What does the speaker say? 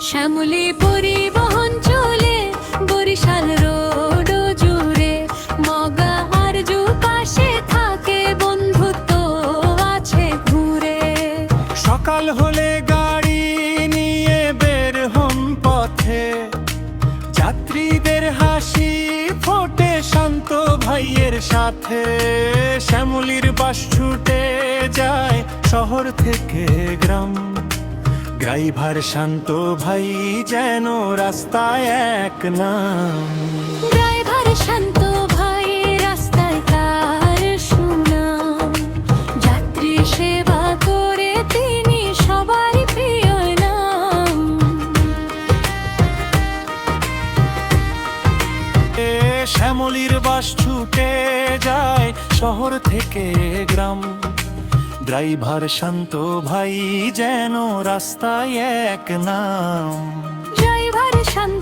শ্যামলী পরিবহন চলে বরিশাল রোড জুড়ে, মগা আর জু পাশে থাকে, বন্ধুত্ব আছে ঘুরে। সকাল হলে গাড়ি নিয়ে বের হন পথে, যাত্রীদের হাসি ফোটে শান্ত ভাইয়ের সাথে। শ্যামলীর বাস ছুটে যায় শহর থেকে গ্রাম, ড্রাইভার শান্ত ভাই যেন রাস্তায় এক নাম। ড্রাইভার শান্ত ভাই রাস্তায় তার সুনাম, যাত্রী সেবা করে তিনি সবার প্রিয় নাম। শ্যামলীর বাস ছুটে যায় শহর থেকে গ্রাম, ড্রাইভার শান্ত ভাই যেন রাস্তায় এক নাম। ড্রাইভার শান্ত